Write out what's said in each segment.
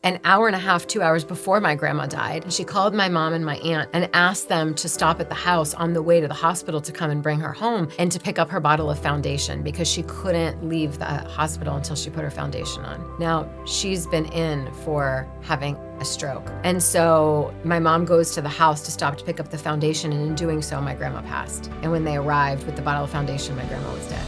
an hour and a half, 2 hours before my grandma died. She called my mom and my aunt and asked them to stop at the house on the way to the hospital to come and bring her home and to pick up her bottle of foundation because she couldn't leave the hospital until she put her foundation on. Now, she's been in for having a stroke. And so my mom goes to the house to stop to pick up the foundation, and in doing so, my grandma passed. And when they arrived with the bottle of foundation, my grandma was dead.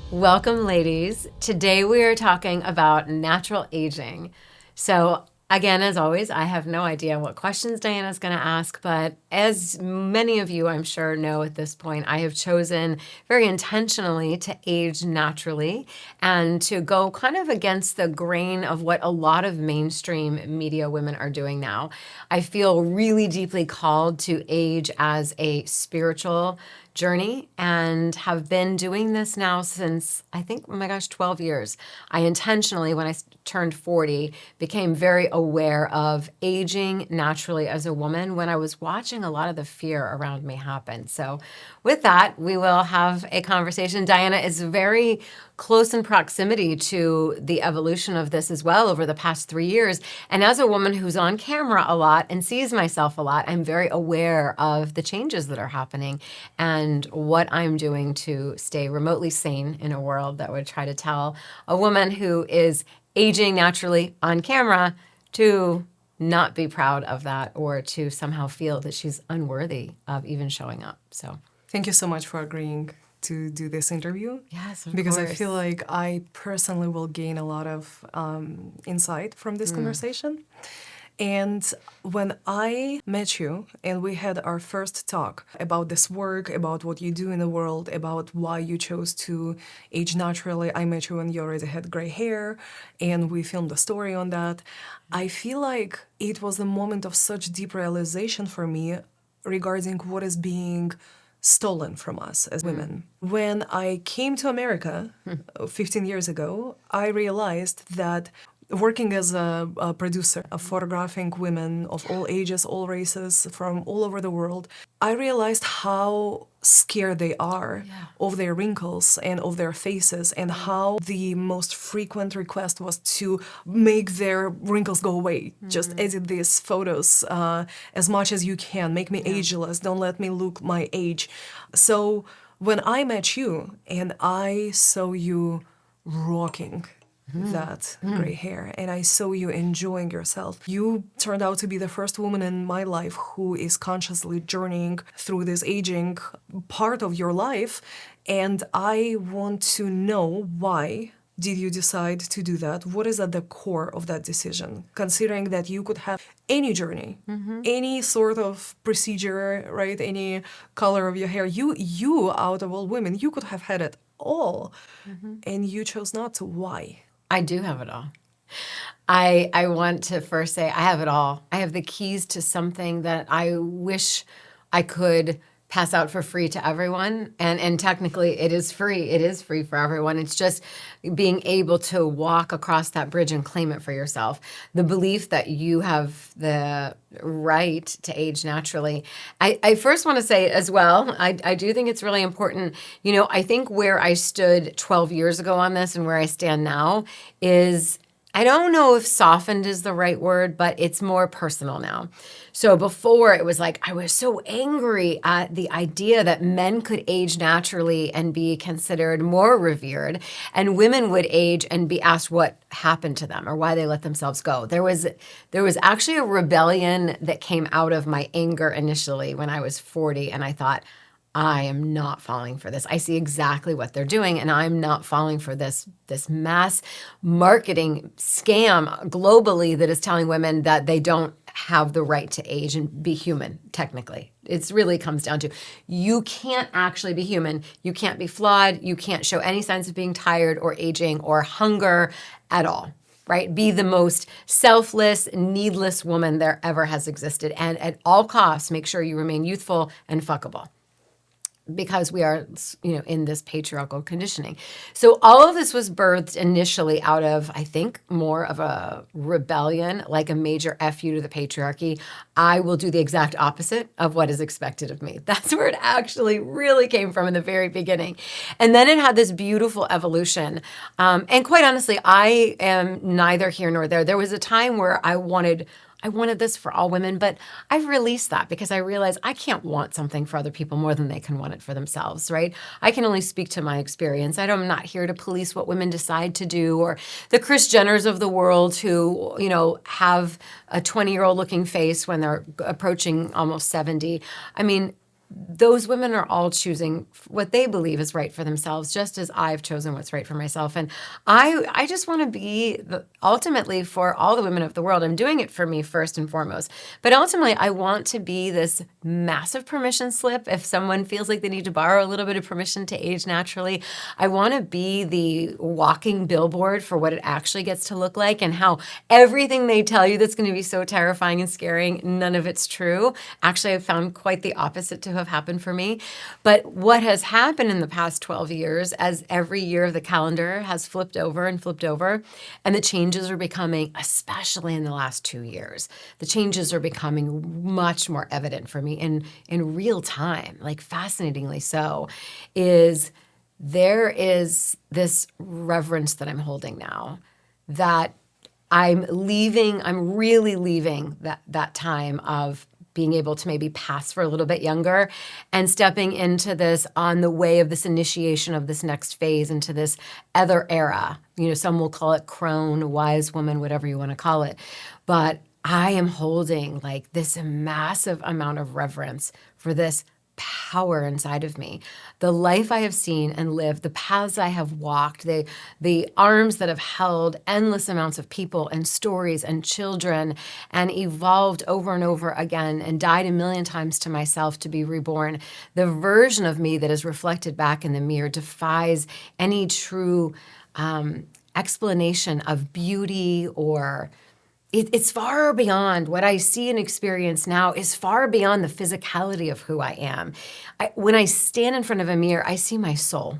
Welcome, ladies. Today we are talking about natural aging. So again, as always, I have no idea what questions Diana's going to ask, but as many of you I'm sure know at this point, I have chosen very intentionally to age naturally and to go kind of against the grain of what a lot of mainstream media women are doing now. I feel really deeply called to age as a spiritual journey and have been doing this now since, I think, oh my gosh, 12 years. I intentionally, when I turned 40, became very aware of aging naturally as a woman when I was watching a lot of the fear around me happen. So with that, we will have a conversation. Diana is very close in proximity to the evolution of this as well over the past 3 years. And as a woman who's on camera a lot and sees myself a lot, I'm very aware of the changes that are happening and what I'm doing to stay remotely sane in a world that would try to tell a woman who is aging naturally on camera to not be proud of that or to somehow feel that she's unworthy of even showing up. So thank you so much for agreeing to do this interview. Yes, of because course. I feel like I personally will gain a lot of insight from this conversation. And when I met you and we had our first talk about this work, about what you do in the world, about why you chose to age naturally, I met you when you already had gray hair and we filmed a story on that. I feel like it was a moment of such deep realization for me regarding what is being stolen from us as women. When I came to America 15 years ago, I realized that working as a producer of photographing women of all ages, all races, from all over the world, I realized how scared they are of their wrinkles and of their faces, and how the most frequent request was to make their wrinkles go away. Just edit these photos as much as you can, make me ageless, don't let me look my age. So when I met you and I saw you rocking that gray hair and I saw you enjoying yourself, you turned out to be the first woman in my life who is consciously journeying through this aging part of your life. And I want to know, why did you decide to do that? What is at the core of that decision? Considering that you could have any journey, any sort of procedure, right? Any color of your hair, you out of all women, you could have had it all. And you chose not to. Why? I do have it all. I want to first say I have it all. I have the keys to something that I wish I could pass out for free to everyone. And technically it is free. It is free for everyone. It's just being able to walk across that bridge and claim it for yourself. The belief that you have the right to age naturally. I first want to say as well, I do think it's really important. You know, I think where I stood 12 years ago on this and where I stand now is, I don't know if softened is the right word, but it's more personal now. So before it was like, I was so angry at the idea that men could age naturally and be considered more revered, and women would age and be asked what happened to them or why they let themselves go. There was actually a rebellion that came out of my anger initially when I was 40, and I thought, I am not falling for this. I see exactly what they're doing, and I'm not falling for this mass marketing scam globally that is telling women that they don't have the right to age and be human, technically. It really comes down to, you can't actually be human. You can't be flawed. You can't show any signs of being tired or aging or hunger at all. Right? Be the most selfless, needless woman there ever has existed. And at all costs, make sure you remain youthful and fuckable. because we are, in this patriarchal conditioning. So all of this was birthed initially out of, I think, more of a rebellion, like a major FU to the patriarchy. I will do the exact opposite of what is expected of me. That's where it actually really came from in the very beginning. And then it had this beautiful evolution. And quite honestly, I am neither here nor there. There was a time where I wanted this for all women, but I've released that because I realize I can't want something for other people more than they can want it for themselves, right? I can only speak to my experience. I'm not here to police what women decide to do, or the Kris Jenners of the world who, have a 20-year-old looking face when they're approaching almost 70. I mean, those women are all choosing what they believe is right for themselves, just as I've chosen what's right for myself. And I just want to be ultimately for all the women of the world. I'm doing it for me first and foremost. But ultimately, I want to be this massive permission slip. If someone feels like they need to borrow a little bit of permission to age naturally, I want to be the walking billboard for what it actually gets to look like, and how everything they tell you that's going to be so terrifying and scaring, none of it's true. Actually, I've found quite the opposite to have happened for me. But what has happened in the past 12 years, as every year of the calendar has flipped over and flipped over, and the changes are becoming, especially in the last 2 years, the changes are becoming much more evident for me in real time, like fascinatingly so, is there is this reverence that I'm holding now, that I'm really leaving that time of being able to maybe pass for a little bit younger and stepping into this on the way of this initiation of this next phase into this other era. Some will call it crone, wise woman, whatever you want to call it. But I am holding like this massive amount of reverence for this power inside of me. The life I have seen and lived, the paths I have walked, the arms that have held endless amounts of people and stories and children and evolved over and over again and died a million times to myself to be reborn. The version of me that is reflected back in the mirror defies any true explanation of beauty, or it's far beyond what I see and experience now, is far beyond the physicality of who I am. When I stand in front of a mirror, I see my soul.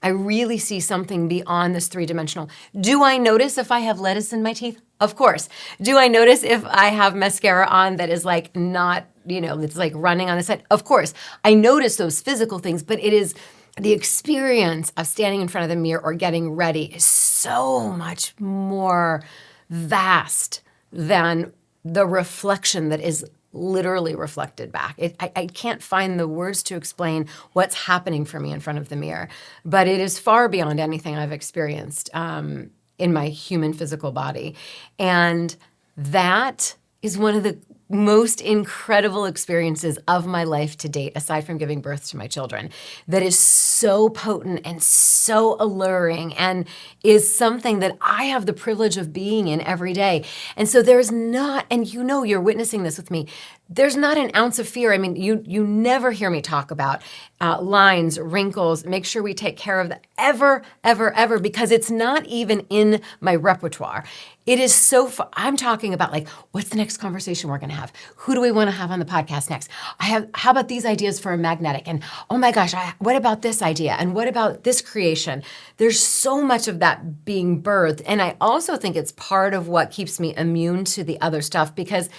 I really see something beyond this three-dimensional. Do I notice if I have lettuce in my teeth? Of course. Do I notice if I have mascara on that is like not, it's like running on the side? Of course. I notice those physical things, but it is the experience of standing in front of the mirror or getting ready is so much more vast than the reflection that is literally reflected back. I can't find the words to explain what's happening for me in front of the mirror, but it is far beyond anything I've experienced in my human physical body. And that is one of the most incredible experiences of my life to date, aside from giving birth to my children, that is so potent and so alluring and is something that I have the privilege of being in every day. And so there's not, and you're witnessing this with me, there's not an ounce of fear. I mean, you never hear me talk about lines, wrinkles, make sure we take care of that ever, because it's not even in my repertoire. It is I'm talking about like, what's the next conversation we're going to have? Who do we want to have on the podcast next? How about these ideas for a magnetic? And oh my gosh, what about this idea? And what about this creation? There's so much of that being birthed. And I also think it's part of what keeps me immune to the other stuff, because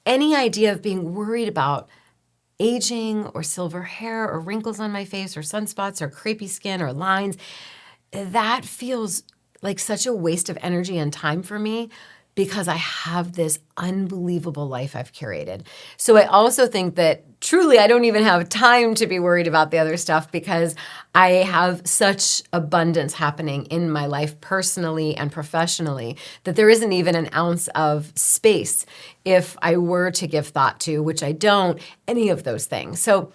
any idea of being worried about aging or silver hair or wrinkles on my face or sunspots or crepey skin or lines, that feels like such a waste of energy and time for me, because I have this unbelievable life I've curated. So I also think that truly I don't even have time to be worried about the other stuff, because I have such abundance happening in my life personally and professionally that there isn't even an ounce of space if I were to give thought to, which I don't, any of those things. So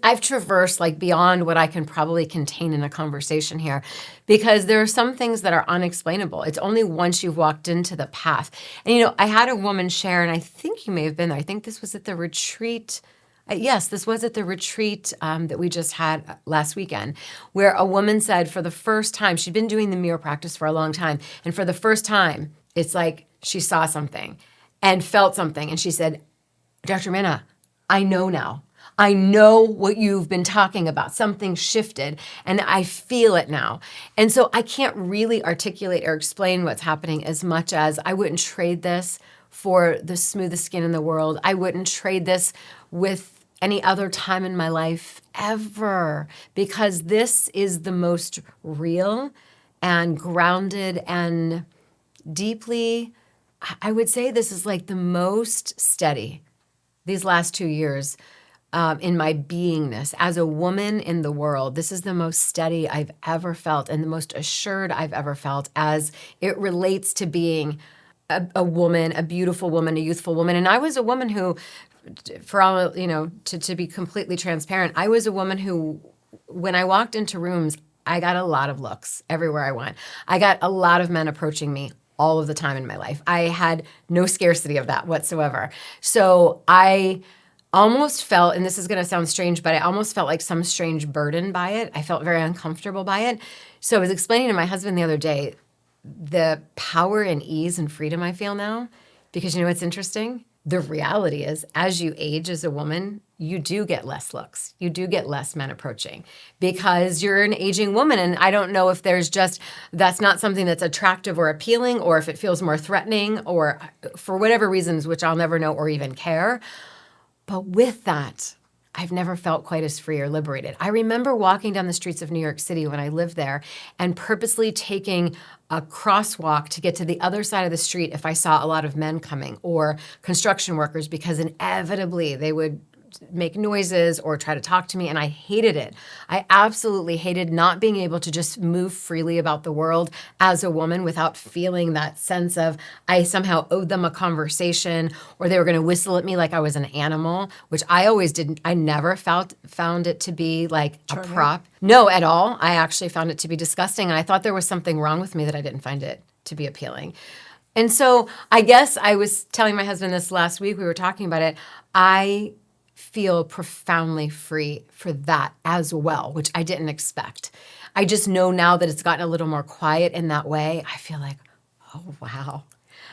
I've traversed like beyond what I can probably contain in a conversation here, because there are some things that are unexplainable. It's only once you've walked into the path. And I had a woman share, and I think you may have been there. I think this was at the retreat. Yes, this was at the retreat that we just had last weekend, where a woman said for the first time, she'd been doing the mirror practice for a long time, and for the first time, it's like she saw something and felt something. And she said, Dr. Minna, I know now. I know what you've been talking about. Something shifted and I feel it now. And so I can't really articulate or explain what's happening as much as I wouldn't trade this for the smoothest skin in the world. I wouldn't trade this with any other time in my life ever, because this is the most real and grounded and deeply, I would say this is like the most steady these last 2 years in my beingness as a woman in the world. This is the most steady I've ever felt and the most assured I've ever felt as it relates to being a woman, a beautiful woman, a youthful woman. And I was a woman who, for all, to be completely transparent, I was a woman who, when I walked into rooms, I got a lot of looks everywhere I went. I got a lot of men approaching me all of the time in my life. I had no scarcity of that whatsoever. So I almost felt, and this is going to sound strange, but I almost felt like some strange burden by it. I felt very uncomfortable by it. So I was explaining to my husband the other day the power and ease and freedom I feel now, because you know what's interesting? The reality is, as you age as a woman, you do get less looks. You do get less men approaching because you're an aging woman. And I don't know if that's not something that's attractive or appealing, or if it feels more threatening, or for whatever reasons, which I'll never know or even care. But with that, I've never felt quite as free or liberated. I remember walking down the streets of New York City when I lived there and purposely taking a crosswalk to get to the other side of the street if I saw a lot of men coming or construction workers, because inevitably they would make noises or try to talk to me, and I hated it. I absolutely hated not being able to just move freely about the world as a woman without feeling that sense of I somehow owed them a conversation, or they were going to whistle at me like I was an animal, which I always didn't. I never found it to be like a prop. No, at all. I actually found it to be disgusting, and I thought there was something wrong with me that I didn't find it to be appealing. And so I guess I was telling my husband this last week, we were talking about it, I feel profoundly free for that as well, which I didn't expect. I just know now that it's gotten a little more quiet in that way. I feel like, oh, wow.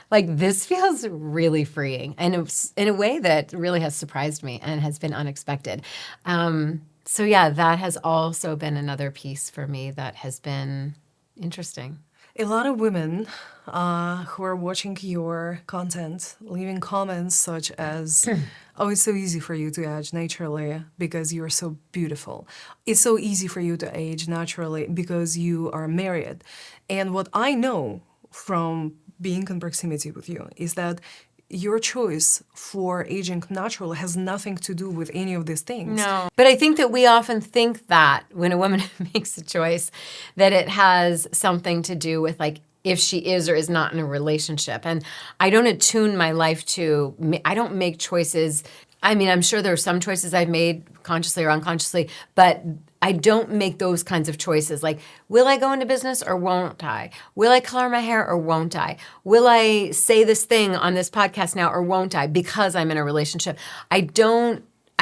Like this feels really freeing, and it's in a way that really has surprised me and has been unexpected. So yeah, that has also been another piece for me that has been interesting. A lot of women who are watching your content leaving comments such as, oh, it's so easy for you to age naturally because you're so beautiful. It's so easy for you to age naturally because you are married. And what I know from being in proximity with you is that your choice for aging naturally has nothing to do with any of these things. No. But I think that we often think that when a woman makes a choice, that it has something to do with like if she is or is not in a relationship. And I don't attune my life I don't make choices. I mean, I'm sure there are some choices I've made consciously or unconsciously, but I don't make those kinds of choices. Like, will I go into business or won't I? Will I color my hair or won't I? Will I say this thing on this podcast now or won't I? Because I'm in a relationship. I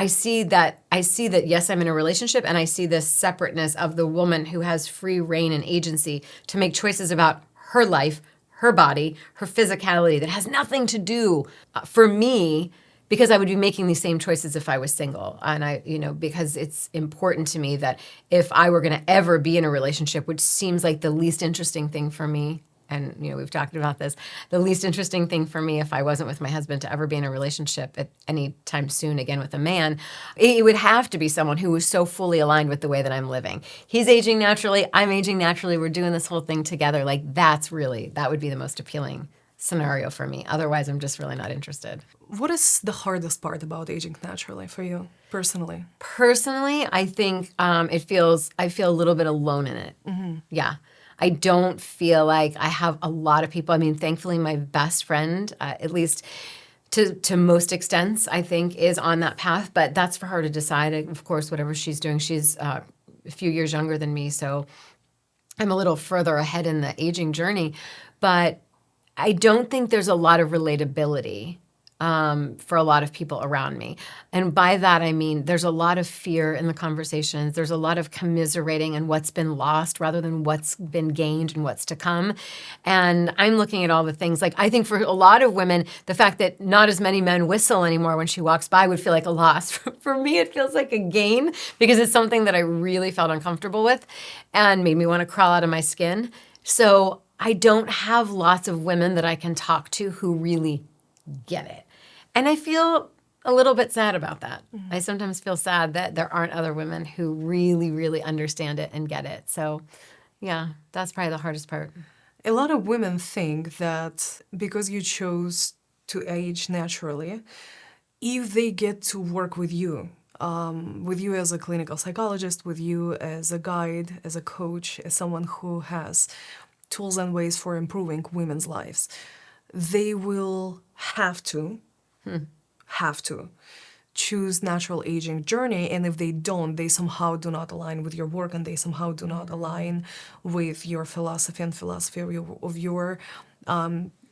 see that, yes, I'm in a relationship, and I see this separateness of the woman who has free reign and agency to make choices about her life, her body, her physicality that has nothing to do for me, because I would be making these same choices if I was single. And because it's important to me that if I were going to ever be in a relationship, which seems like the least interesting thing for me, and we've talked about this, the least interesting thing for me if I wasn't with my husband to ever be in a relationship at any time soon again with a man, it would have to be someone who was so fully aligned with the way that I'm living. He's aging naturally, I'm aging naturally, we're doing this whole thing together. Like that would be the most appealing scenario for me. Otherwise, I'm just really not interested. What is the hardest part about aging naturally for you, personally? Personally, I think I feel a little bit alone in it. Mm-hmm. Yeah. I don't feel like I have a lot of people. I mean, thankfully, my best friend, at least to most extents, I think, is on that path. But that's for her to decide. Of course, whatever she's doing, she's a few years younger than me, so I'm a little further ahead in the aging journey. But I don't think there's a lot of relatability for a lot of people around me. And by that, I mean, there's a lot of fear in the conversations. There's a lot of commiserating and what's been lost rather than what's been gained and what's to come. And I'm looking at all the things, like, I think for a lot of women, the fact that not as many men whistle anymore when she walks by would feel like a loss. For me, it feels like a gain because it's something that I really felt uncomfortable with and made me want to crawl out of my skin. So I don't have lots of women that I can talk to who really get it. And I feel a little bit sad about that. I sometimes feel sad that there aren't other women who really, really understand it and get it. So, yeah, that's probably the hardest part. A lot of women think that because you chose to age naturally, if they get to work with you as a clinical psychologist, with you as a guide, as a coach, as someone who has tools and ways for improving women's lives, they will have to choose natural aging journey. And if they don't, they somehow do not align with your work, and they somehow do not align with your philosophy and philosophy of your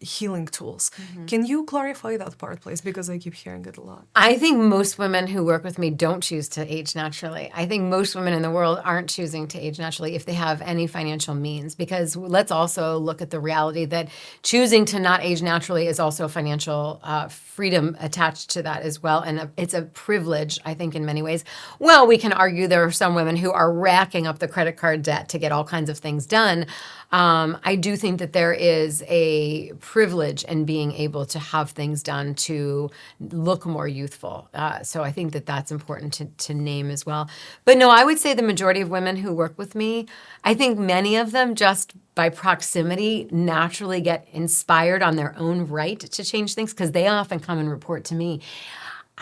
healing tools. Can you clarify that part, please? Because I keep hearing it a lot. I think most women who work with me don't choose to age naturally. I think most women in the world aren't choosing to age naturally if they have any financial means, because let's also look at the reality that choosing to not age naturally is also financial freedom attached to that as well. And it's a privilege, I think, in many ways. Well, we can argue there are some women who are racking up the credit card debt to get all kinds of things done. I do think that there is a privilege in being able to have things done to look more youthful. So I think that that's important to name as well. But no, I would say the majority of women who work with me, I think many of them just by proximity naturally get inspired on their own right to change things, because they often come and report to me,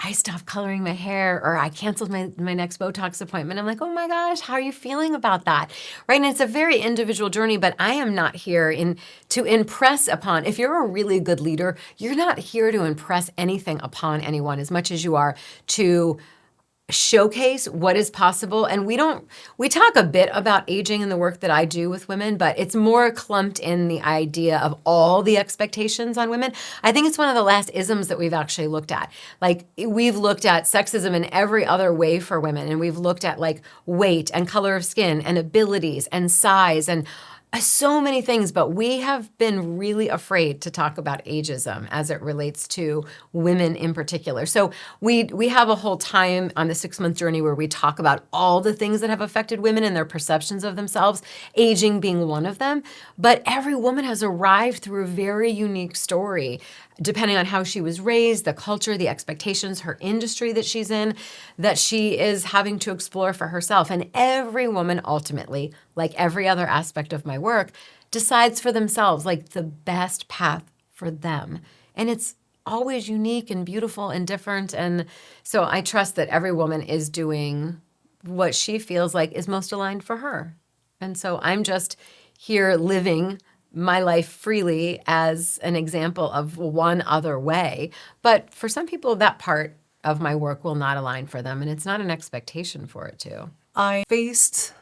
I stopped coloring my hair, or I canceled my next Botox appointment. I'm like, oh my gosh, how are you feeling about that? Right? And it's a very individual journey, but I am not here to impress upon. If you're a really good leader, you're not here to impress anything upon anyone as much as you are to showcase what is possible. And we talk a bit about aging in the work that I do with women, but it's more clumped in the idea of all the expectations on women. I think it's one of the last isms that we've actually looked at. Like, we've looked at sexism in every other way for women, and we've looked at like weight and color of skin and abilities and size and so many things, but we have been really afraid to talk about ageism as it relates to women in particular. So we have a whole time on the 6-month journey where we talk about all the things that have affected women and their perceptions of themselves, aging being one of them. But every woman has arrived through a very unique story, depending on how she was raised, the culture, the expectations, her industry that she's in, that she is having to explore for herself. And every woman ultimately, like every other aspect of my work, decides for themselves like the best path for them. And it's always unique and beautiful and different. And so I trust that every woman is doing what she feels like is most aligned for her. And so I'm just here living my life freely as an example of one other way. But for some people, that part of my work will not align for them, and it's not an expectation for it to. I faced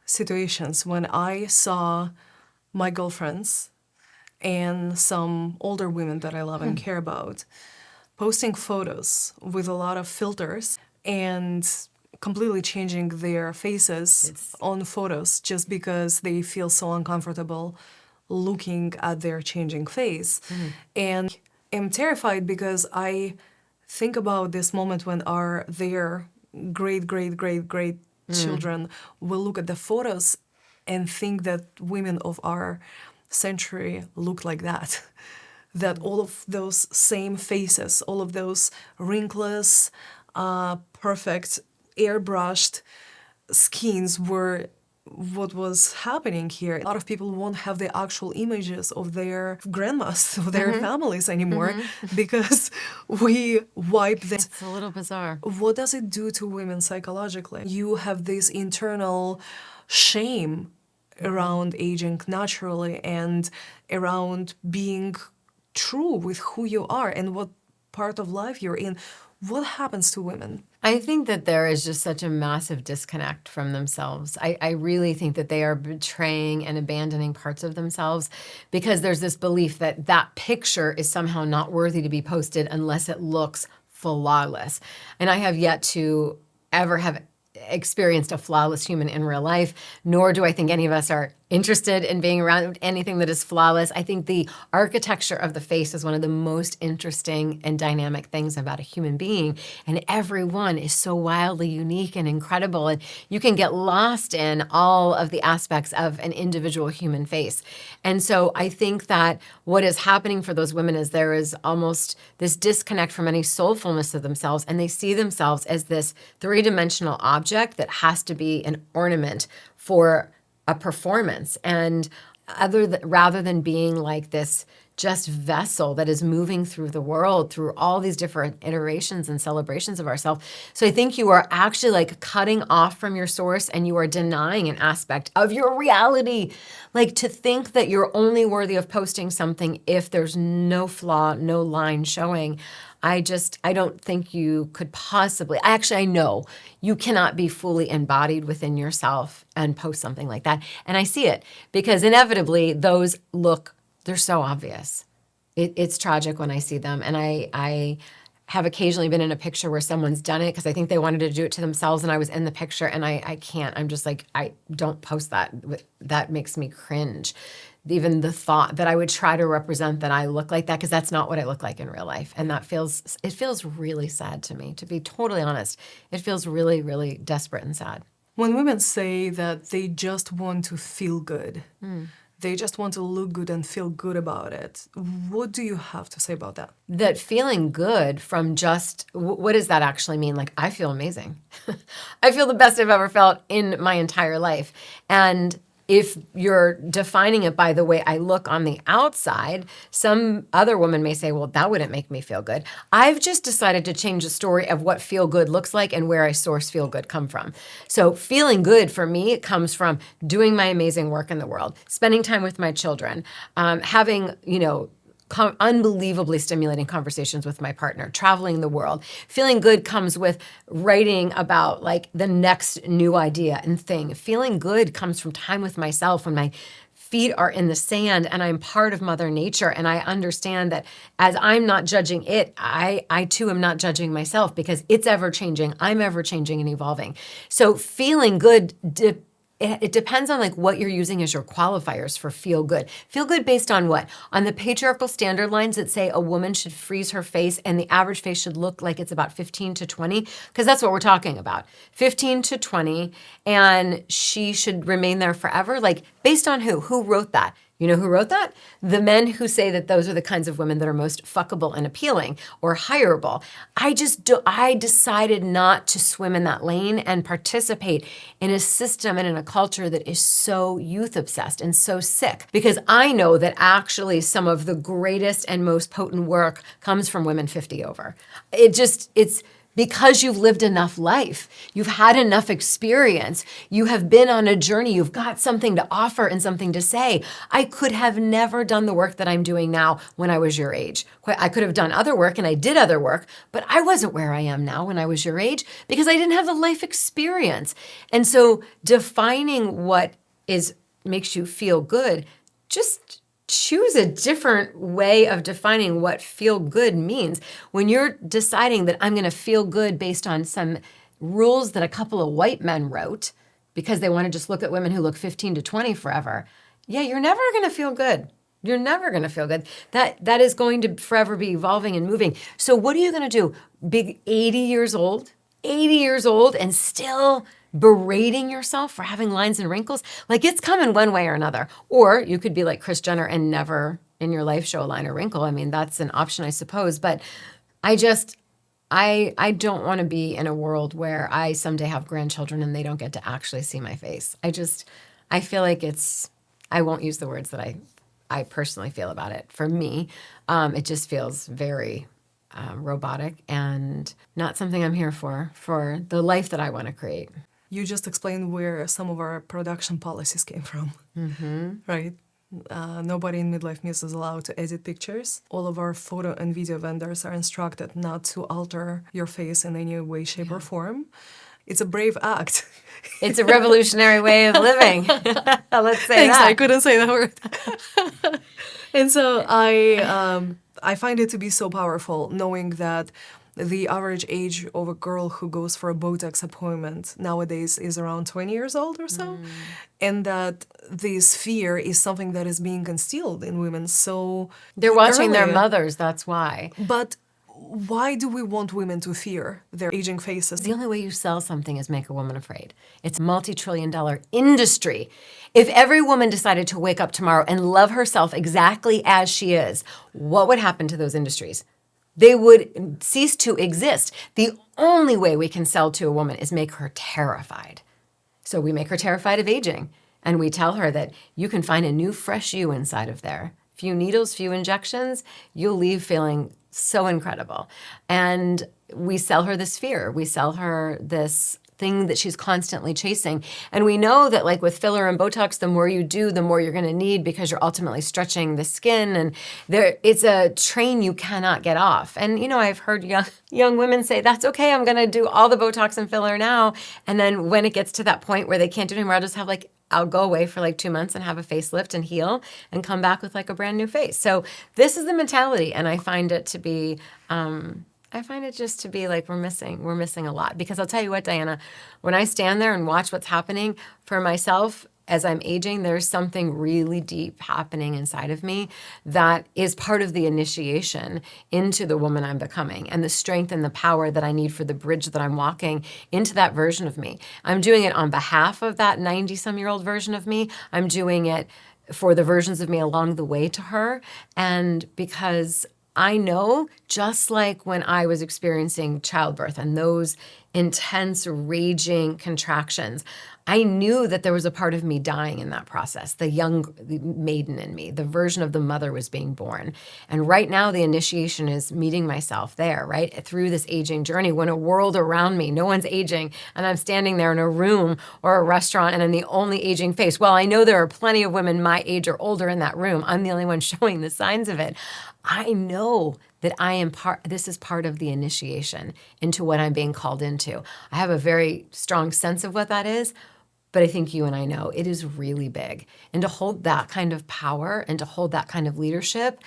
situations when I saw my girlfriends and some older women that I love and care about posting photos with a lot of filters and completely changing their faces on photos just because they feel so uncomfortable looking at their changing face. And I'm terrified because I think about this moment when their great children will look at the photos and think that women of our century look like that. That all of those same faces, all of those wrinkless, perfect, airbrushed skins were what was happening here. A lot of people won't have the actual images of their grandmas, of their families anymore because we wipe them. It's a little bizarre. What does it do to women psychologically? You have this internal shame around aging naturally and around being true with who you are and what part of life you're in. What happens to women? I think that there is just such a massive disconnect from themselves. I really think that they are betraying and abandoning parts of themselves because there's this belief that that picture is somehow not worthy to be posted unless it looks flawless. And I have yet to ever have experienced a flawless human in real life, nor do I think any of us are interested in being around anything that is flawless. I think the architecture of the face is one of the most interesting and dynamic things about a human being. And everyone is so wildly unique and incredible. And you can get lost in all of the aspects of an individual human face. And so I think that what is happening for those women is there is almost this disconnect from any soulfulness of themselves. And they see themselves as this three-dimensional object that has to be an ornament for a performance. And rather than being like this just vessel that is moving through the world through all these different iterations and celebrations of ourselves. So I think you are actually like cutting off from your source and you are denying an aspect of your reality. Like to think that you're only worthy of posting something if there's no flaw, no line showing. I don't think you could possibly, I know you cannot be fully embodied within yourself and post something like that. And I see it because inevitably those they're so obvious. It's tragic when I see them. And I have occasionally been in a picture where someone's done it because I think they wanted to do it to themselves and I was in the picture and I can't. I'm just like, I don't post that. That makes me cringe. Even the thought that I would try to represent that I look like that, because that's not what I look like in real life. And it feels really sad to me, to be totally honest. It feels really, really desperate and sad. When women say that they just want to feel good, they just want to look good and feel good about it, what do you have to say about that? That feeling good from just, what does that actually mean? Like, I feel amazing. I feel the best I've ever felt in my entire life. And if you're defining it by the way I look on the outside, some other woman may say, well, that wouldn't make me feel good. I've just decided to change the story of what feel good looks like and where I source feel good come from. So feeling good for me comes from doing my amazing work in the world, spending time with my children, having, unbelievably stimulating conversations with my partner, traveling the world. Feeling good comes with writing about like the next new idea and thing. Feeling good comes from time with myself when my feet are in the sand and I'm part of Mother Nature and I understand that as I'm not judging it, I too am not judging myself because it's ever changing. I'm ever changing and evolving. So feeling good it depends on like what you're using as your qualifiers for feel good. Feel good based on what? On the patriarchal standard lines that say a woman should freeze her face and the average face should look like it's about 15 to 20, because that's what we're talking about. 15 to 20, and she should remain there forever. Like based on who? Who wrote that? You know who wrote that? The men who say that those are the kinds of women that are most fuckable and appealing or hireable. I decided not to swim in that lane and participate in a system and in a culture that is so youth obsessed and so sick. Because I know that actually some of the greatest and most potent work comes from women 50 over. It's because you've lived enough life, you've had enough experience, you have been on a journey, you've got something to offer and something to say. I could have never done the work that I'm doing now when I was your age. I could have done other work and I did other work, but I wasn't where I am now when I was your age because I didn't have the life experience. And so defining what makes you feel good, just choose a different way of defining what feel good means. When you're deciding that I'm going to feel good based on some rules that a couple of white men wrote because they want to just look at women who look 15 to 20 forever, you're never going to feel good. You're never going to feel good. That is going to forever be evolving and moving. So what are you going to do? Big 80 years old and still berating yourself for having lines and wrinkles? Like it's coming one way or another. Or you could be like Kris Jenner and never in your life show a line or wrinkle. I mean, that's an option, I suppose. But I don't want to be in a world where I someday have grandchildren and they don't get to actually see my face. I feel like I won't use the words that I personally feel about it. For me, it just feels very robotic and not something I'm here for the life that I want to create. You just explained where some of our production policies came from, right? Nobody in Midlife Muse is allowed to edit pictures. All of our photo and video vendors are instructed not to alter your face in any way, shape, or form. It's a brave act. It's a revolutionary way of living. Let's say Thanks, that. I couldn't say that word. And so I find it to be so powerful knowing that the average age of a girl who goes for a Botox appointment nowadays is around 20 years old or so, and that this fear is something that is being instilled in women so They're watching their early. mothers, that's why. But why do we want women to fear their aging faces? The only way you sell something is make a woman afraid. It's a multi-trillion-dollar industry. If every woman decided to wake up tomorrow and love herself exactly as she is, what would happen to those industries? They would cease to exist. The only way we can sell to a woman is make her terrified. So we make her terrified of aging, and we tell her that you can find a new, fresh you inside of there. Few needles, few injections, you'll leave feeling so incredible. And we sell her this fear. We sell her this thing that she's constantly chasing. And we know that like with filler and Botox, the more you do, the more you're going to need because you're ultimately stretching the skin. And it's a train you cannot get off. And, you know, I've heard young women say, that's okay, I'm going to do all the Botox and filler now. And then when it gets to that point where they can't do it anymore, I'll go away for like 2 months and have a facelift and heal and come back with like a brand new face. So this is the mentality. And I find it to be, just to be like we're missing a lot. Because I'll tell you what, Diana, when I stand there and watch what's happening for myself as I'm aging, there's something really deep happening inside of me that is part of the initiation into the woman I'm becoming and the strength and the power that I need for the bridge that I'm walking into that version of me. I'm doing it on behalf of that 90-some-year-old version of me. I'm doing it for the versions of me along the way to her. And because I know, just like when I was experiencing childbirth and those intense, raging contractions, I knew that there was a part of me dying in that process. The young maiden in me, the version of the mother was being born. And right now, the initiation is meeting myself there, right? Through this aging journey when a world around me, no one's aging, and I'm standing there in a room or a restaurant and I'm the only aging face. Well, I know there are plenty of women my age or older in that room. I'm the only one showing the signs of it. I know that this is part of the initiation into what I'm being called into. I have a very strong sense of what that is, but I think you and I know it is really big. And to hold that kind of power and to hold that kind of leadership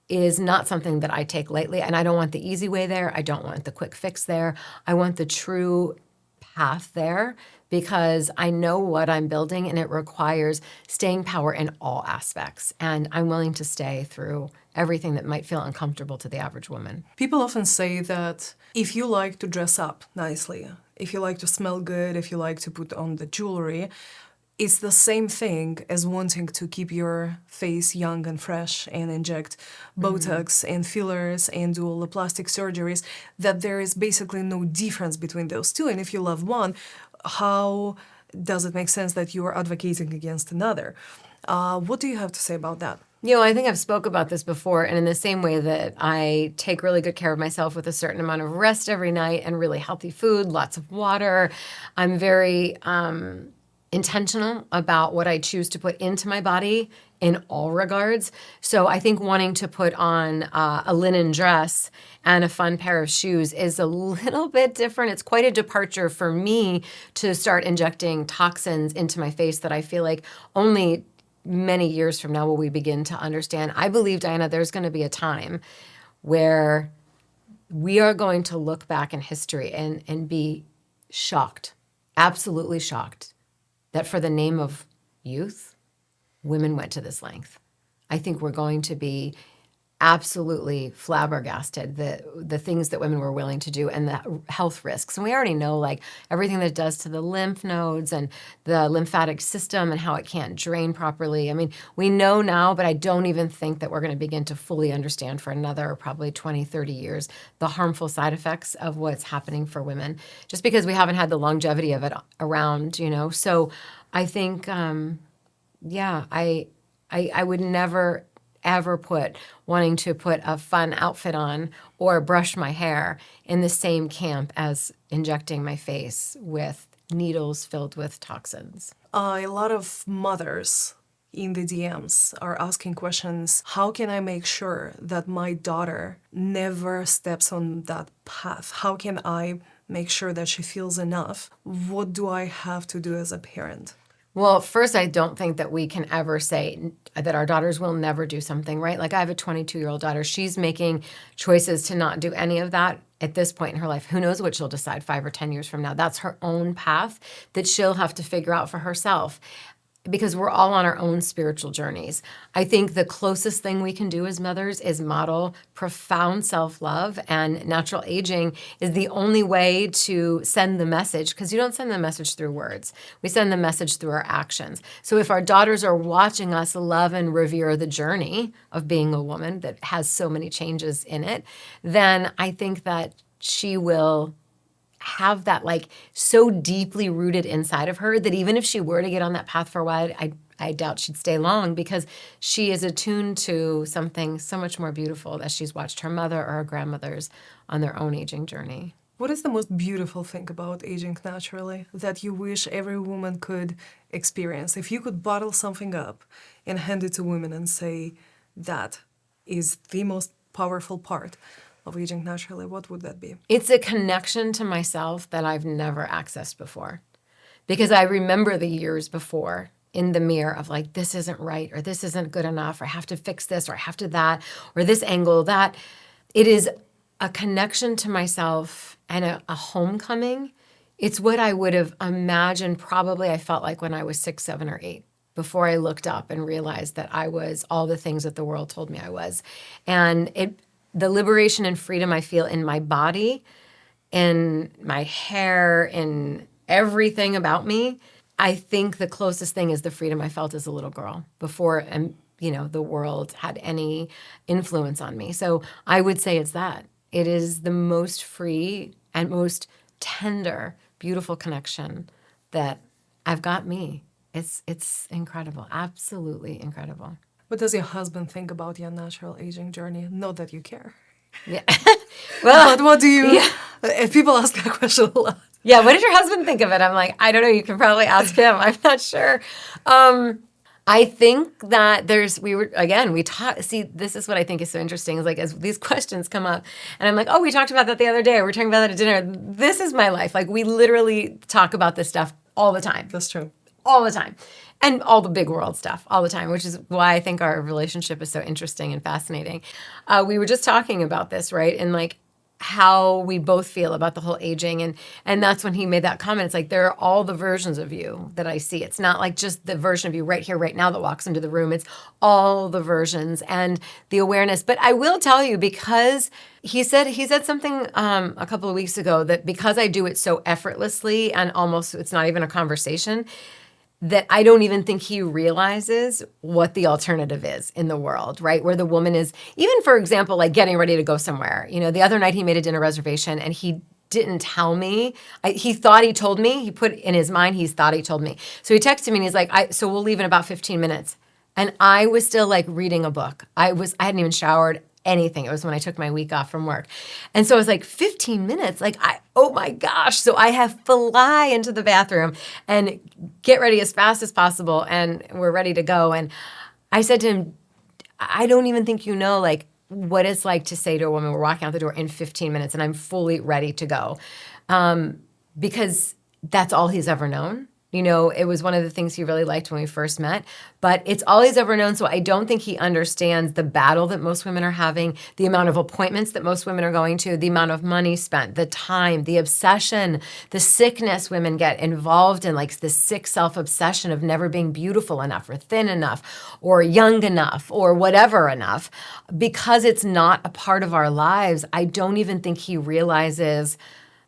is not something that I take lightly. And I don't want the easy way there. I don't want the quick fix there. I want the true path there because I know what I'm building and it requires staying power in all aspects. And I'm willing to stay through everything that might feel uncomfortable to the average woman. People often say that if you like to dress up nicely, if you like to smell good, if you like to put on the jewelry, it's the same thing as wanting to keep your face young and fresh and inject Botox and fillers and do all the plastic surgeries, that there is basically no difference between those two. And if you love one, how does it make sense that you are advocating against another? What do you have to say about that? You know, I think I've spoke about this before, and in the same way that I take really good care of myself with a certain amount of rest every night and really healthy food, lots of water, I'm very intentional about what I choose to put into my body in all regards. So I think wanting to put on a linen dress and a fun pair of shoes is a little bit different. It's quite a departure for me to start injecting toxins into my face that I feel like only many years from now will we begin to understand. I believe, Diana, there's going to be a time where we are going to look back in history and be shocked, absolutely shocked, that for the name of youth, women went to this length. I think we're going to be absolutely flabbergasted the things that women were willing to do and the health risks. And we already know like everything that it does to the lymph nodes and the lymphatic system and how it can't drain properly. I mean, we know now, but I don't even think that we're going to begin to fully understand for another probably 20, 30 years the harmful side effects of what's happening for women, just because we haven't had the longevity of it around, you know. So I think, I would never ever put wanting to put a fun outfit on or brush my hair in the same camp as injecting my face with needles filled with toxins. A lot of mothers in the DMs are asking questions, how can I make sure that my daughter never steps on that path? How can I make sure that she feels enough? What do I have to do as a parent? Well, first, I don't think that we can ever say that our daughters will never do something, right? Like I have a 22-year-old daughter. She's making choices to not do any of that at this point in her life. Who knows what she'll decide 5 or 10 years from now? That's her own path that she'll have to figure out for herself, because we're all on our own spiritual journeys. I think the closest thing we can do as mothers is model profound self-love, and natural aging is the only way to send the message, because you don't send the message through words. We send the message through our actions. So if our daughters are watching us love and revere the journey of being a woman that has so many changes in it, then I think that she will have that like so deeply rooted inside of her that even if she were to get on that path for a while, I doubt she'd stay long, because she is attuned to something so much more beautiful as she's watched her mother or her grandmothers on their own aging journey. What is the most beautiful thing about aging naturally that you wish every woman could experience? If you could bottle something up and hand it to women and say, that is the most powerful part of aging naturally, what would that be? It's a connection to myself that I've never accessed before. Because I remember the years before in the mirror of like, this isn't right, or this isn't good enough, or I have to fix this, or I have to that, or this angle, that. It is a connection to myself and a homecoming. It's what I would have imagined probably I felt like when I was 6, 7, or 8, before I looked up and realized that I was all the things that the world told me I was. And the liberation and freedom I feel in my body, in my hair, in everything about me, I think the closest thing is the freedom I felt as a little girl before, the world had any influence on me. So I would say it's that. It is the most free and most tender, beautiful connection that I've got me. It's incredible, absolutely incredible. What does your husband think about your natural aging journey? Not that you care. Yeah. Well, but what do you... Yeah. People ask that question a lot. Yeah, what did your husband think of it? I'm like, I don't know. You can probably ask him. I'm not sure. I think that we talked, see, this is what I think is so interesting, is like as these questions come up and I'm like, oh, we talked about that the other day. We're talking about that at dinner. This is my life. Like we literally talk about this stuff all the time. That's true. All the time. And all the big world stuff all the time, which is why I think our relationship is so interesting and fascinating. We were just talking about this, right? And like how we both feel about the whole aging. And that's when he made that comment. It's like, there are all the versions of you that I see. It's not like just the version of you right here, right now that walks into the room. It's all the versions and the awareness. But I will tell you, because he said something a couple of weeks ago, that because I do it so effortlessly and almost it's not even a conversation, that I don't even think he realizes what the alternative is in the world, right? Where the woman is, even for example, like getting ready to go somewhere. The other night he made a dinner reservation and he didn't tell me. He thought he told me. He put in his mind, he thought he told me. So he texted me and he's like, so we'll leave in about 15 minutes. And I was still like reading a book. I hadn't even showered, anything. It was when I took my week off from work. And so I was like, 15 minutes? Like, oh my gosh. So I have fly into the bathroom and get ready as fast as possible. And we're ready to go. And I said to him, I don't even think you know, like, what it's like to say to a woman, we're walking out the door in 15 minutes and I'm fully ready to go. Because that's all he's ever known. It was one of the things he really liked when we first met, but it's all he's ever known. So I don't think he understands the battle that most women are having, the amount of appointments that most women are going to, the amount of money spent, the time, the obsession, the sickness women get involved in, like the sick self-obsession of never being beautiful enough or thin enough or young enough or whatever enough. Because it's not a part of our lives, I don't even think he realizes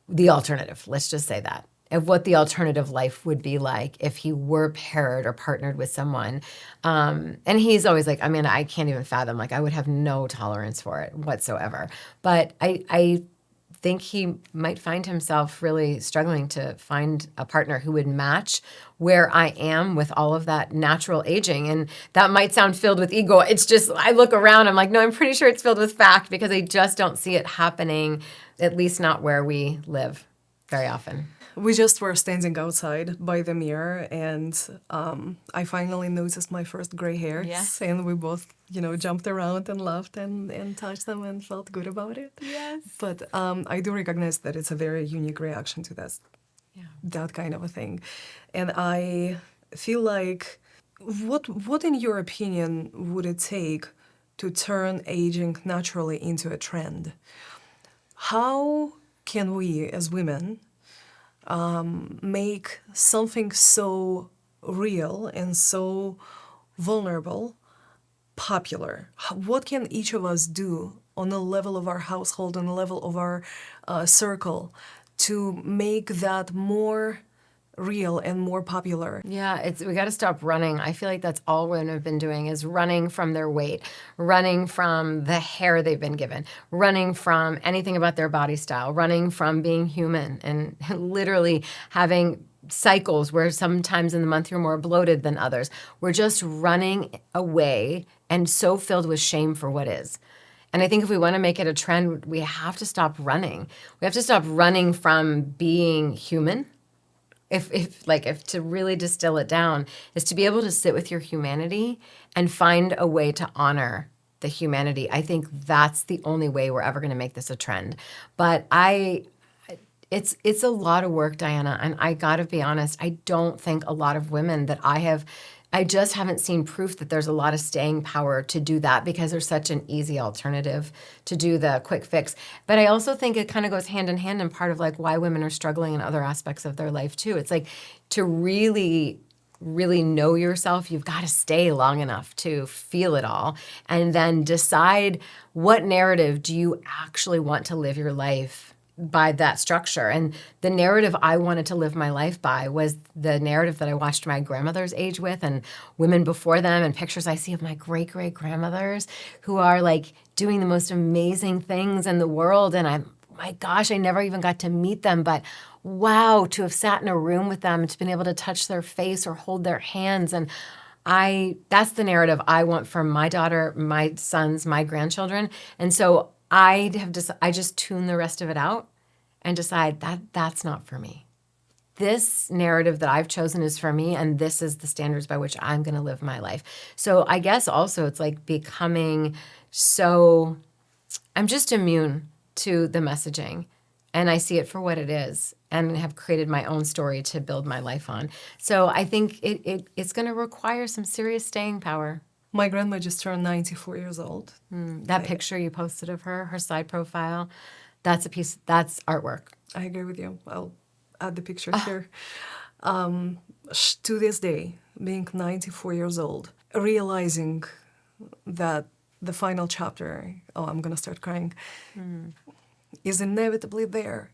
the alternative. Let's just say that. Of what the alternative life would be like if he were paired or partnered with someone. And he's always like, I can't even fathom, like I would have no tolerance for it whatsoever. But I think he might find himself really struggling to find a partner who would match where I am with all of that natural aging. And that might sound filled with ego. It's just, I look around, I'm like, no, I'm pretty sure it's filled with fact, because I just don't see it happening, at least not where we live. very often. We just were standing outside by the mirror, and I finally noticed my first gray hairs. Yes. And we both, jumped around and laughed and touched them and felt good about it. Yes. But I do recognize that it's a very unique reaction to that kind of a thing. And I feel like, what in your opinion would it take to turn aging naturally into a trend? How can we as women make something so real and so vulnerable popular? What can each of us do on the level of our household, on the level of our circle, to make that more real and more popular? Yeah, we got to stop running. I feel like that's all women have been doing, is running from their weight, running from the hair they've been given, running from anything about their body style, running from being human, and literally having cycles where sometimes in the month you're more bloated than others. We're just running away and so filled with shame for what is. And I think if we want to make it a trend, we have to stop running. We have to stop running from being human. If to really distill it down, is to be able to sit with your humanity and find a way to honor the humanity. I think that's the only way we're ever going to make this a trend. But it's a lot of work, Diana, and I got to be honest, I don't think a lot of women that I just haven't seen proof that there's a lot of staying power to do that, because there's such an easy alternative to do the quick fix. But I also think it kind of goes hand in hand, and part of like why women are struggling in other aspects of their life too. It's like, to really, really know yourself, you've got to stay long enough to feel it all, and then decide what narrative do you actually want to live your life by that structure. And the narrative I wanted to live my life by was the narrative that I watched my grandmothers age with, and women before them, and pictures I see of my great-great-grandmothers who are like doing the most amazing things in the world. And my gosh, I never even got to meet them, but wow, to have sat in a room with them, to been able to touch their face or hold their hands. And that's the narrative I want for my daughter, my sons, my grandchildren. And so I just tune the rest of it out and decide that that's not for me. This narrative that I've chosen is for me, and this is the standards by which I'm going to live my life. So I guess also it's like becoming I'm just immune to the messaging, and I see it for what it is, and have created my own story to build my life on. So I think it's going to require some serious staying power. My grandma just turned 94 years old. That picture you posted of her side profile, that's artwork. I agree with you. I'll add the picture here. To this day, being 94 years old, realizing that the final chapter, I'm going to start crying, is inevitably there.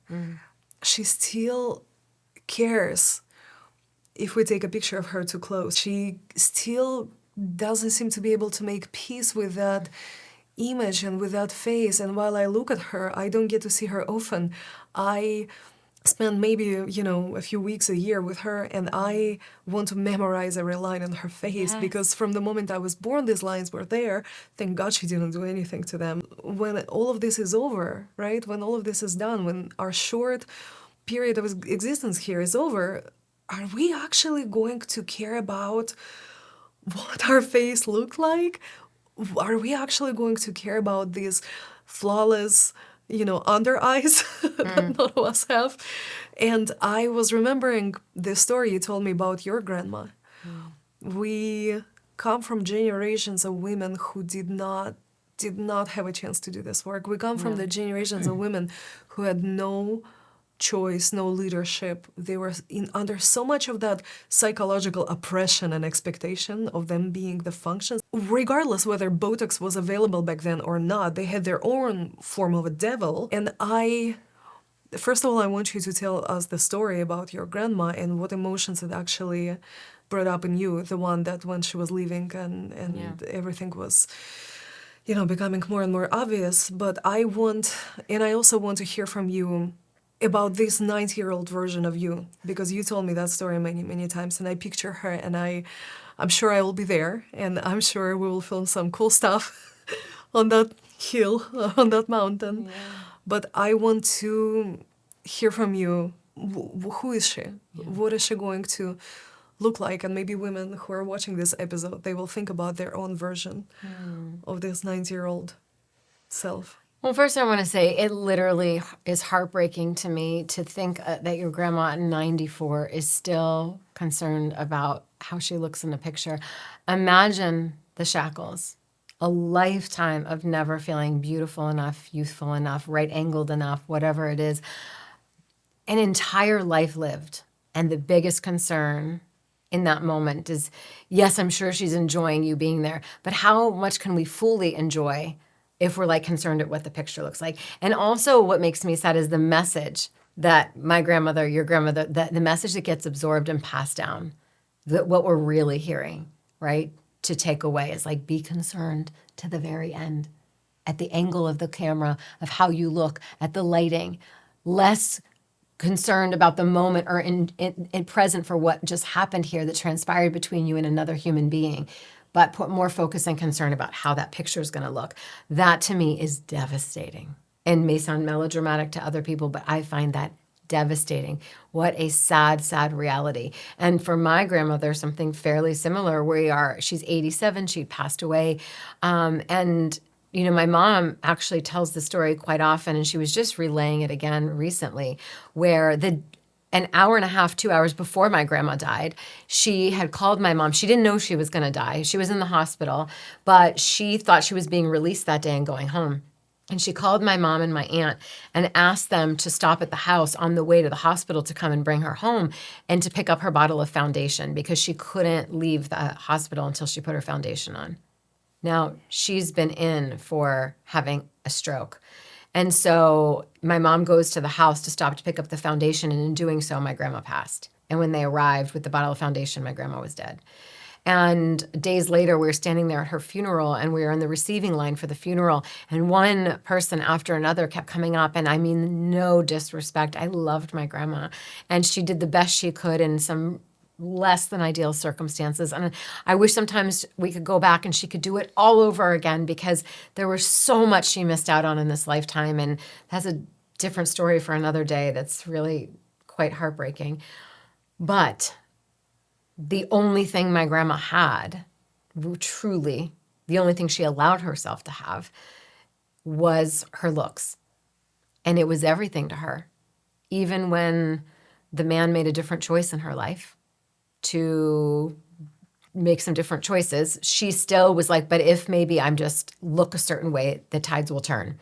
She still cares if we take a picture of her too close. She still doesn't seem to be able to make peace with that image and with that face. And while I look at her, I don't get to see her often. I spend maybe, a few weeks a year with her, and I want to memorize every line on her face, because from the moment I was born, these lines were there. Thank God she didn't do anything to them. When all of this is over, right? When all of this is done, when our short period of existence here is over, are we actually going to care about what our face looked like? Are we actually going to care about these flawless, under eyes that none of us have? And I was remembering the story you told me about your grandma. We come from generations of women who did not have a chance to do this work. We come from the generations of women who had no choice, no leadership. They were under so much of that psychological oppression and expectation of them being the functions. Regardless whether Botox was available back then or not, they had their own form of a devil. And first of all, I want you to tell us the story about your grandma and what emotions it actually brought up in you, the one that when she was leaving and everything was becoming more and more obvious. But I also want to hear from you about this 90-year-old version of you, because you told me that story many, many times, and I picture her, and I'm sure I will be there, and I'm sure we will film some cool stuff on that hill, on that mountain. Yeah. But I want to hear from you who is she? What is she going to look like? And maybe women who are watching this episode, they will think about their own version of this 90-year-old self. Well, first I want to say it literally is heartbreaking to me to think that your grandma at 94 is still concerned about how she looks in the picture. Imagine the shackles. A lifetime of never feeling beautiful enough, youthful enough, right-angled enough, whatever it is. An entire life lived. And the biggest concern in that moment is, yes, I'm sure she's enjoying you being there, but how much can we fully enjoy if we're like concerned at what the picture looks like? And also what makes me sad is the message that my grandmother, your grandmother, the message that gets absorbed and passed down, what we're really hearing, right? To take away is like, be concerned to the very end, at the angle of the camera, of how you look, at the lighting, less concerned about the moment or in present for what just happened here that transpired between you and another human being, but put more focus and concern about how that picture is going to look. That to me is devastating and may sound melodramatic to other people, but I find that devastating. What a sad, sad reality. And for my grandmother, something fairly similar. She's 87, she passed away. And you know, my mom actually tells the story quite often, and she was just relaying it again recently, where an hour and a half, 2 hours before my grandma died, she had called my mom. She didn't know she was going to die. She was in the hospital, but she thought she was being released that day and going home. And she called my mom and my aunt and asked them to stop at the house on the way to the hospital to come and bring her home and to pick up her bottle of foundation because she couldn't leave the hospital until she put her foundation on. Now, she's been in for having a stroke. And so my mom goes to the house to stop to pick up the foundation, and in doing so, my grandma passed. And when they arrived with the bottle of foundation, my grandma was dead. And days later, we were standing there at her funeral, and we were in the receiving line for the funeral. And one person after another kept coming up. And I mean, no disrespect. I loved my grandma. And she did the best she could in some less than ideal circumstances. And I wish sometimes we could go back and she could do it all over again, because there was so much she missed out on in this lifetime. And that's a different story for another day. That's really quite heartbreaking. But the only thing my grandma had, truly, the only thing she allowed herself to have, was her looks. And it was everything to her. Even when the man made a different choice in her life to make some different choices, she still was like, but if maybe I'm just look a certain way, the tides will turn.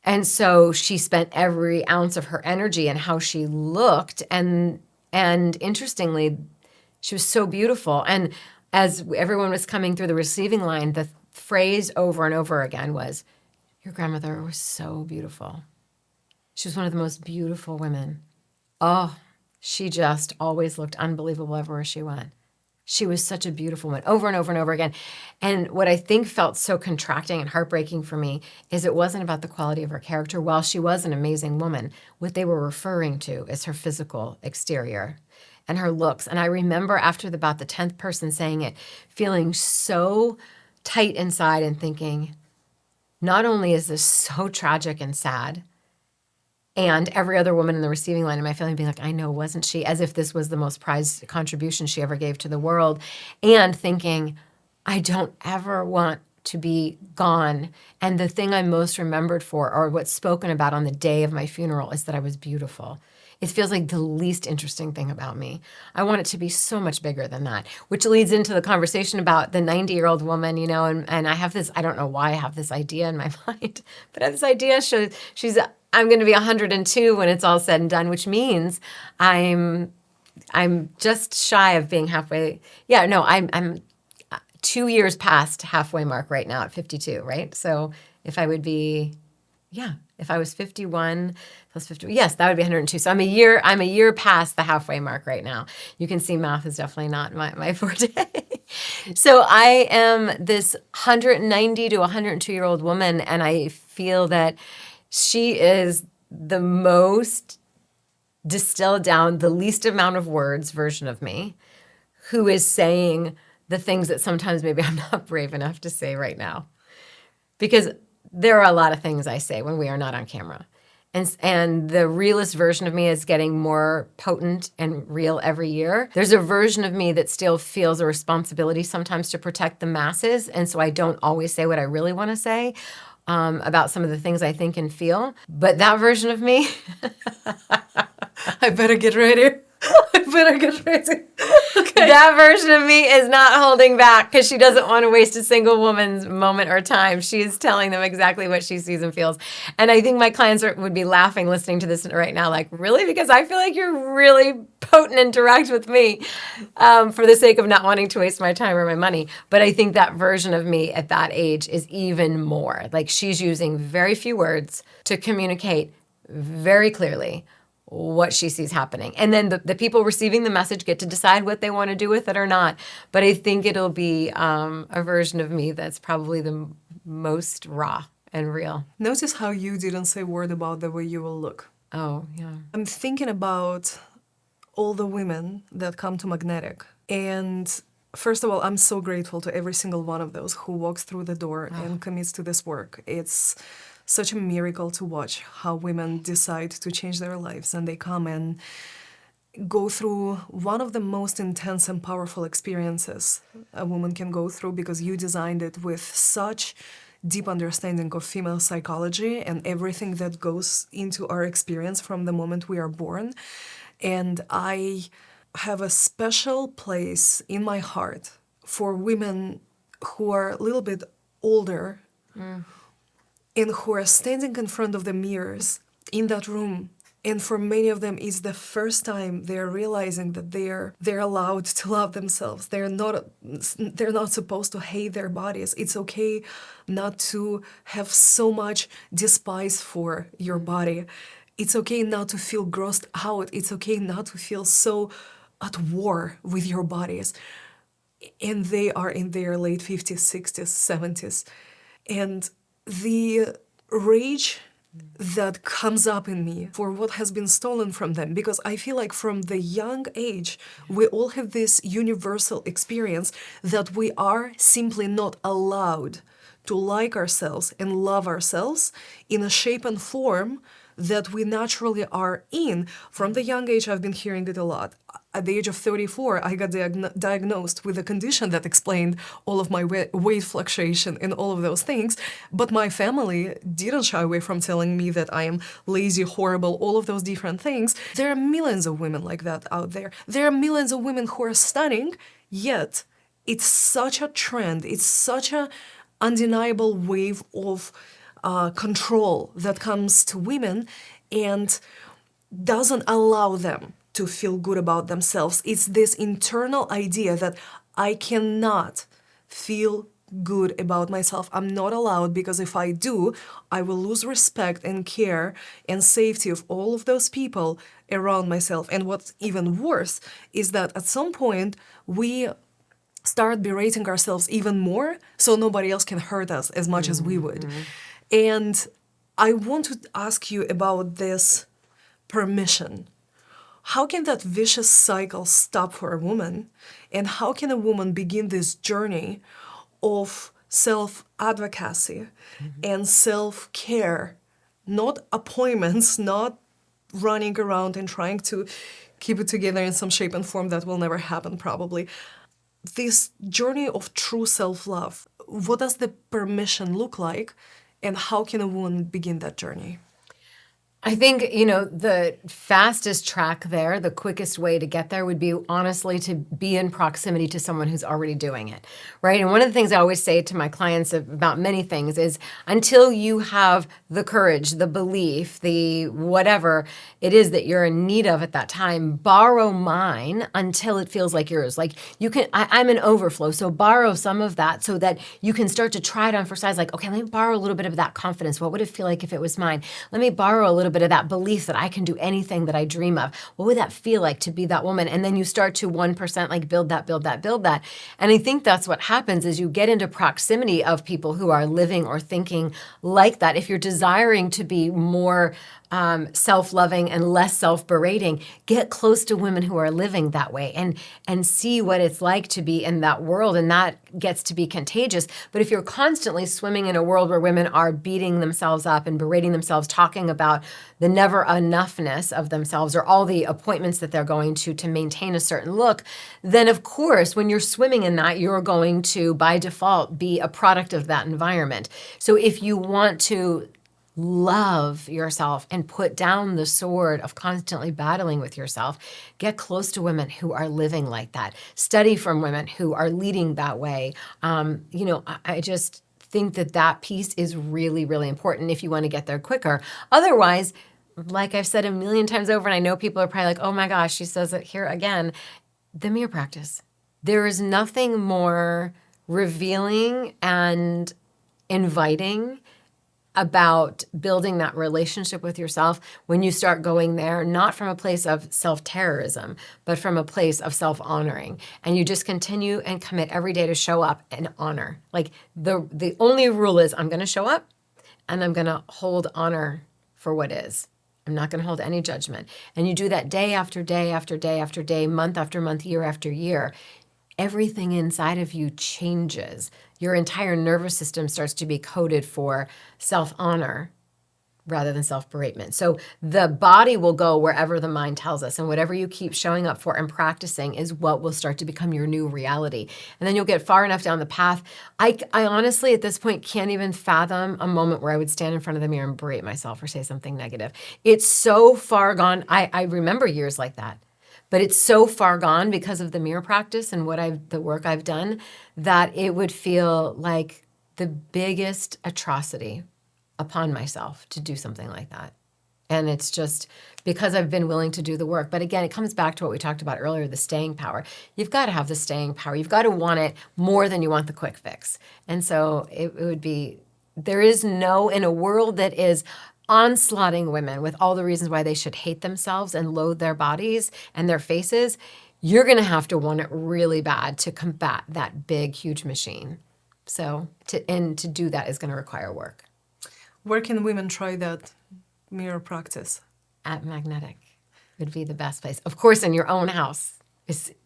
And so she spent every ounce of her energy in how she looked. And interestingly, she was so beautiful. And as everyone was coming through the receiving line, the phrase over and over again was, your grandmother was so beautiful. She was one of the most beautiful women. Oh, she just always looked unbelievable everywhere she went. She was such a beautiful woman, over and over and over again. And what I think felt so contracting and heartbreaking for me is it wasn't about the quality of her character. While she was an amazing woman, what they were referring to is her physical exterior and her looks. And I remember after about the 10th person saying it, feeling so tight inside and thinking, not only is this so tragic and sad, and every other woman in the receiving line in my family being like, I know, wasn't she? As if this was the most prized contribution she ever gave to the world. And thinking, I don't ever want to be gone. And the thing I'm most remembered for, or what's spoken about on the day of my funeral, is that I was beautiful. It feels like the least interesting thing about me. I want it to be so much bigger than that, which leads into the conversation about the 90-year-old woman, you know, and I have this, I don't know why I have this idea in my mind, but I have this idea, I'm going to be 102 when it's all said and done, which means I'm just shy of being halfway. Yeah, no, I'm 2 years past halfway mark right now at 52, right? So if I would be, if I was 51 plus 50, yes, that would be 102. So I'm a year past the halfway mark right now. You can see math is definitely not my forte. So I am this 190 to 102-year-old woman, and I feel that she is the most distilled down, the least amount of words version of me, who is saying the things that sometimes maybe I'm not brave enough to say right now. Because there are a lot of things I say when we are not on camera. And the realist version of me is getting more potent and real every year. There's a version of me that still feels a responsibility sometimes to protect the masses, and so I don't always say what I really want to say about some of the things I think and feel. But that version of me, I better get ready. I better get ready. Okay. That version of me is not holding back because she doesn't want to waste a single woman's moment or time. She is telling them exactly what she sees and feels. And I think my clients would be laughing listening to this right now, like, really? Because I feel like you're really potent and direct with me for the sake of not wanting to waste my time or my money. But I think that version of me at that age is even more. Like, she's using very few words to communicate very clearly what she sees happening. And then the people receiving the message get to decide what they want to do with it or not. But I think it'll be a version of me that's probably the most raw and real. Notice how you didn't say a word about the way you will look. Oh, yeah. I'm thinking about all the women that come to Magnetic. And first of all, I'm so grateful to every single one of those who walks through the door and commits to this work. It's such a miracle to watch how women decide to change their lives, and they come and go through one of the most intense and powerful experiences a woman can go through, because you designed it with such deep understanding of female psychology and everything that goes into our experience from the moment we are born. And I have a special place in my heart for women who are a little bit older and who are standing in front of the mirrors in that room. And for many of them, it's the first time they're realizing that they're allowed to love themselves. They're not supposed to hate their bodies. It's okay not to have so much despise for your body. It's okay not to feel grossed out. It's okay not to feel so at war with your bodies. And they are in their late 50s, 60s, 70s. And the rage that comes up in me for what has been stolen from them, because I feel like from the young age, we all have this universal experience that we are simply not allowed to like ourselves and love ourselves in a shape and form that we naturally are in. From the young age, I've been hearing it a lot. At the age of 34, I got diagnosed with a condition that explained all of my weight fluctuation and all of those things. But my family didn't shy away from telling me that I am lazy, horrible, all of those different things. There are millions of women like that out there. There are millions of women who are stunning, yet it's such a trend. It's such an undeniable wave of control that comes to women and doesn't allow them to feel good about themselves. It's this internal idea that I cannot feel good about myself. I'm not allowed, because if I do, I will lose respect and care and safety of all of those people around myself. And what's even worse is that at some point we start berating ourselves even more so nobody else can hurt us as much as we would. And I want to ask you about this permission. How can that vicious cycle stop for a woman? And how can a woman begin this journey of self-advocacy and self-care? Not appointments, not running around and trying to keep it together in some shape and form that will never happen probably. This journey of true self-love, what does the permission look like? And how can a woman begin that journey? I think, the fastest track there, the quickest way to get there would be honestly to be in proximity to someone who's already doing it, right? And one of the things I always say to my clients about many things is until you have the courage, the belief, the whatever it is that you're in need of at that time, borrow mine until it feels like yours. Like I'm an overflow, so borrow some of that so that you can start to try it on for size. Like, okay, let me borrow a little bit of that confidence. What would it feel like if it was mine? Let me borrow a little bit of that belief that I can do anything that I dream of. What would that feel like to be that woman? And then you start to 1% like build that. And I think that's what happens is you get into proximity of people who are living or thinking like that. If you're desiring to be more self-loving and less self-berating, get close to women who are living that way and see what it's like to be in that world, and that gets to be contagious. But if you're constantly swimming in a world where women are beating themselves up and berating themselves, talking about the never enoughness of themselves or all the appointments that they're going to maintain a certain look, then of course, when you're swimming in that, you're going to, by default, be a product of that environment. So if you want to love yourself and put down the sword of constantly battling with yourself, get close to women who are living like that. Study from women who are leading that way. I just think that piece is really, really important if you want to get there quicker. Otherwise, like I've said a million times over, and I know people are probably like, oh my gosh, she says it here again, the mirror practice. There is nothing more revealing and inviting about building that relationship with yourself when you start going there, not from a place of self-terrorism, but from a place of self-honoring. And you just continue and commit every day to show up and honor. Like the only rule is I'm going to show up and I'm going to hold honor for what is. I'm not going to hold any judgment. And you do that day after day after day after day, month after month, year after year. Everything inside of you changes. Your entire nervous system starts to be coded for self-honor rather than self-beratement. So the body will go wherever the mind tells us, and whatever you keep showing up for and practicing is what will start to become your new reality. And then you'll get far enough down the path. I honestly, at this point, can't even fathom a moment where I would stand in front of the mirror and berate myself or say something negative. It's so far gone. I remember years like that. But it's so far gone because of the mirror practice and the work I've done, that it would feel like the biggest atrocity upon myself to do something like that. And it's just because I've been willing to do the work. But again, it comes back to what we talked about earlier, the staying power. You've got to have the staying power. You've got to want it more than you want the quick fix. And so it would be, there is no, in a world that is onslaughting women with all the reasons why they should hate themselves and loathe their bodies and their faces, you're going to have to want it really bad to combat that big, huge machine. So to do that is going to require work. Where can women try that mirror practice? At Magnetic would be the best place. Of course, in your own house.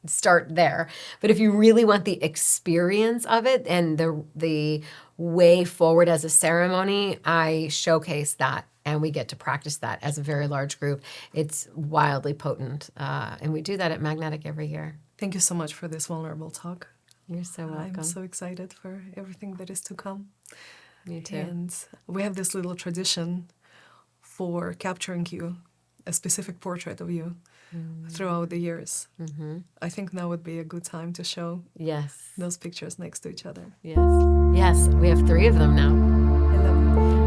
Start there. But if you really want the experience of it and the way forward as a ceremony, I showcase that, and we get to practice that as a very large group. It's wildly potent, and we do that at Magnetic every year. Thank you so much for this vulnerable talk. You're so welcome. I'm so excited for everything that is to come. Me too. And we have this little tradition for capturing you, a specific portrait of you throughout the years. Mm-hmm. I think now would be a good time to show those pictures next to each other. Yes, we have 3 of them now. I love it.